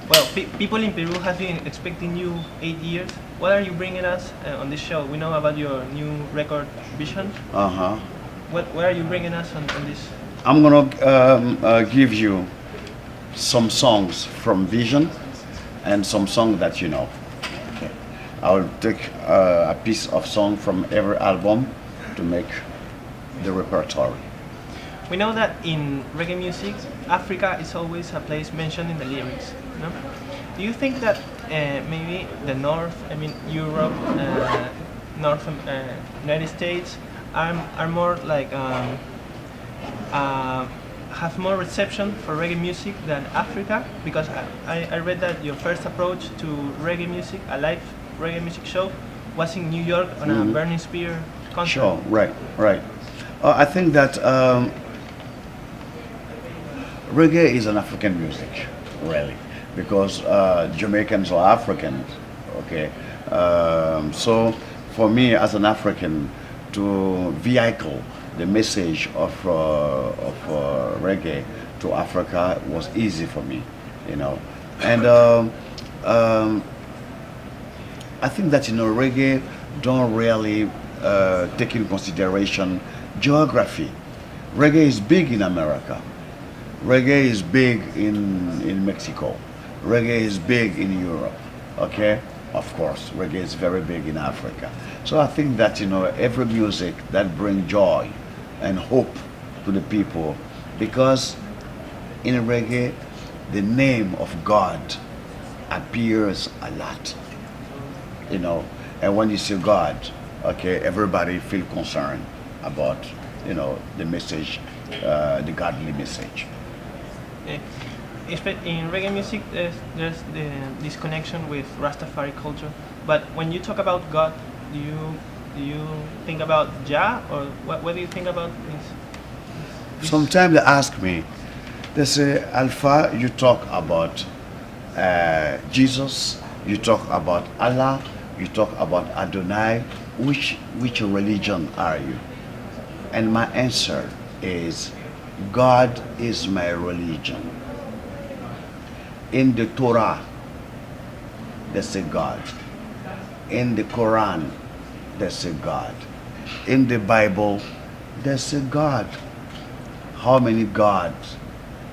Well, people in Peru have been expecting you 8 years. What are you bringing us on this show? We know about your new record, Vision. What are you bringing us on this? I'm gonna give you some songs from Vision and some songs that you know. Okay. I'll take a piece of song from every album to make the repertoire. We know that in reggae music, Africa is always a place mentioned in the lyrics. No? Do you think that maybe the North, I mean Europe, North United States, are more like have more reception for reggae music than Africa? Because I read that your first approach to reggae music, a live reggae music show, was in New York on a Burning Spear concert. Sure, right. I think that reggae is an African music, really, because Jamaicans are Africans, okay? So for me as an African, to vehicle the message of reggae to Africa was easy for me, you know. And I think that, you know, reggae don't really take in consideration geography. Reggae is big in America. Reggae is big in Mexico. Reggae is big in Europe, okay? Of course, reggae is very big in Africa. So I think that, you know, every music that brings joy and hope to the people, because in reggae, the name of God appears a lot, you know, and when you see God, okay, everybody feel concerned about, you know, the message, the godly message. In reggae music, there's this connection with Rastafari culture. But when you talk about God, do you think about Jah, or what do you think about this? Sometimes they ask me, they say, Alpha, you talk about Jesus, you talk about Allah, you talk about Adonai. Which religion are you? And my answer is, God is my religion. In the Torah, there's a God. In the Quran, there's a God. In the Bible, there's a God. How many gods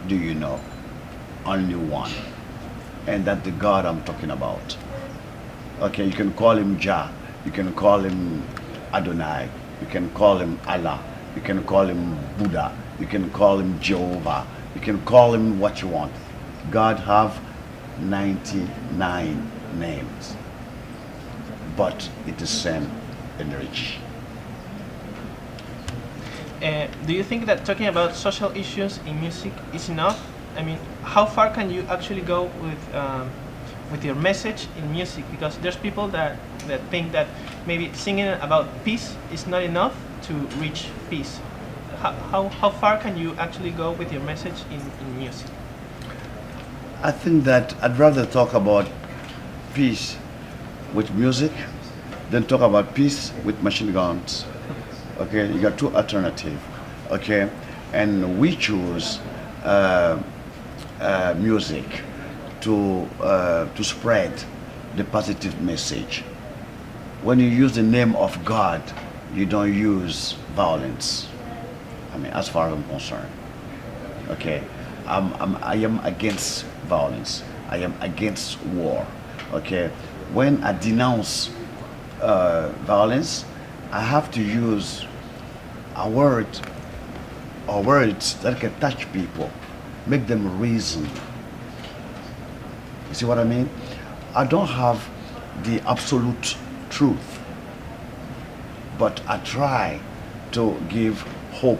do you know? Only one. And that's the God I'm talking about. Okay, you can call him Jah, you can call him Adonai, you can call him Allah, you can call him Buddha, you can call him Jehovah, you can call him what you want. God have 99 names, but it is same energy. Do you think that talking about social issues in music is enough? I mean, how far can you actually go with your message in music? Because there's people that think that maybe singing about peace is not enough to reach peace. How far can you actually go with your message in music? I think that I'd rather talk about peace with music than talk about peace with machine guns. Okay, you got two alternatives. Okay, and we choose music to spread the positive message. When you use the name of God, you don't use violence. I mean, as far as I'm concerned. Okay, I am against violence. I am against war. Okay, when I denounce violence, I have to use a word or words that can touch people, make them reason. You see what I mean? I don't have the absolute truth, but I try to give hope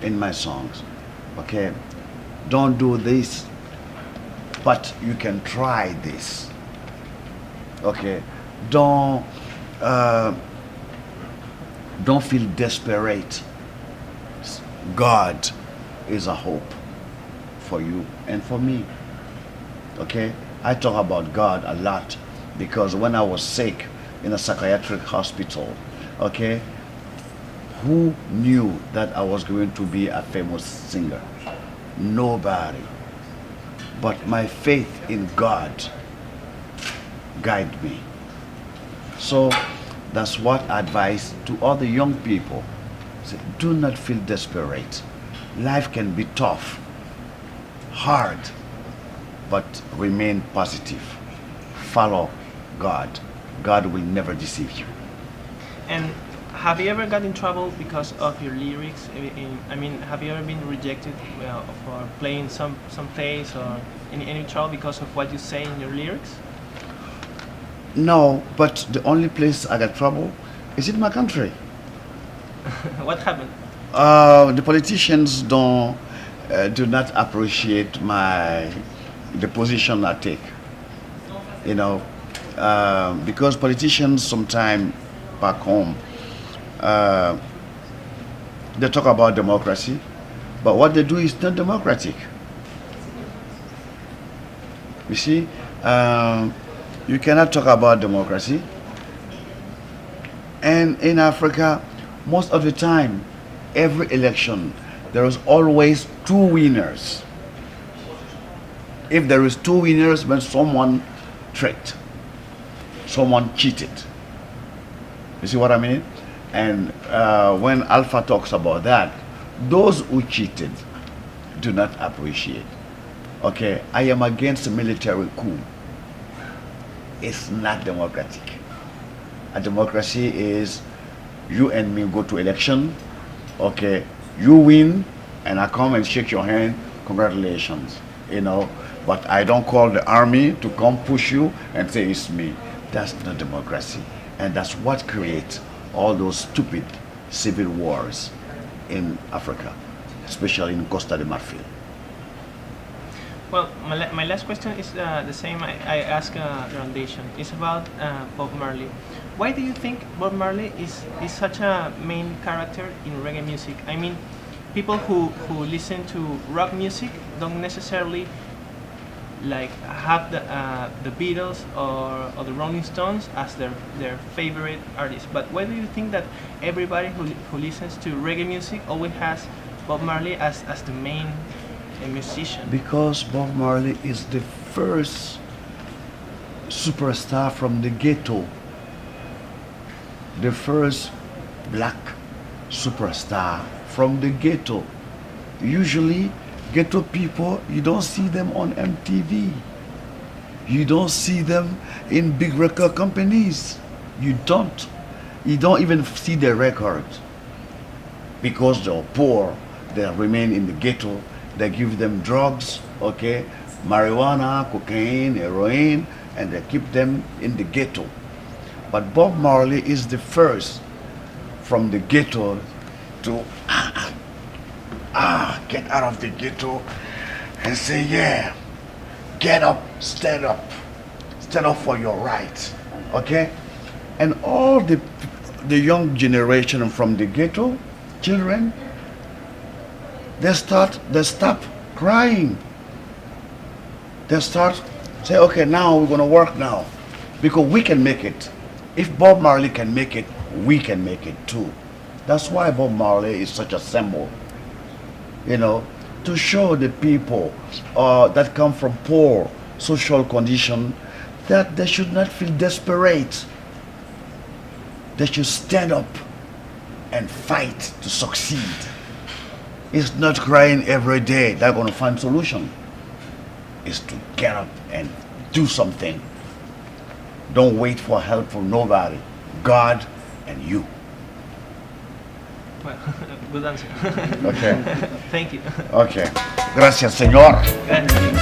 in my songs. Okay, don't do this, but you can try this. Okay, don't feel desperate. God is a hope for you and for me. Okay, I talk about God a lot because when I was sick in a psychiatric hospital, okay, Who knew that I was going to be a famous singer? Nobody. But my faith in God guided me. So that's what I advise to all the young people. Say, do not feel desperate. Life can be tough, hard, but remain positive. Follow God. God will never deceive you. And have you ever got in trouble because of your lyrics? I mean, have you ever been rejected for playing some place or any trouble because of what you say in your lyrics? No, but the only place I got trouble is in my country. What happened? The politicians do not appreciate the position I take. You know, because politicians sometimes back home they talk about democracy, but what they do is not democratic. You see, you cannot talk about democracy, and in Africa, most of the time, every election, there is always two winners. If there is two winners, when someone tricked, someone cheated. You see what I mean? And when Alpha talks about that, those who cheated do not appreciate. Okay, I am against military coup. It's not democratic. A democracy is you and me go to election, okay, you win, and I come and shake your hand, congratulations, you know, but I don't call the army to come push you and say it's me. That's not democracy, and that's what creates all those stupid civil wars in Africa, especially in Costa de Marfil. Well, my last question is the same I asked Foundation. It's about Bob Marley. Why do you think Bob Marley is such a main character in reggae music? I mean, people who listen to rock music don't necessarily like have the Beatles or the Rolling Stones as their favorite artists. But why do you think that everybody who listens to reggae music always has Bob Marley as the main musician? Because Bob Marley is the first superstar from the ghetto, the first black superstar from the ghetto. Usually ghetto people, you don't see them on MTV. You don't see them in big record companies. You don't even see their records. Because they're poor, they remain in the ghetto. They give them drugs, okay, marijuana, cocaine, heroin, and they keep them in the ghetto. But Bob Marley is the first from the ghetto to get out of the ghetto and say, yeah, get up, stand up for your rights, okay? And all the young generation from the ghetto, children, they stop crying. They start say, okay, now we're gonna work now, because we can make it. If Bob Marley can make it, we can make it too. That's why Bob Marley is such a symbol, you know, to show the people that come from poor social condition that they should not feel desperate. They should stand up and fight to succeed. It's not crying every day they're going to find solution. It's to get up and do something. Don't wait for help from nobody. God and you. Well, good answer. Okay. Thank you. Okay. Gracias, señor. Gracias.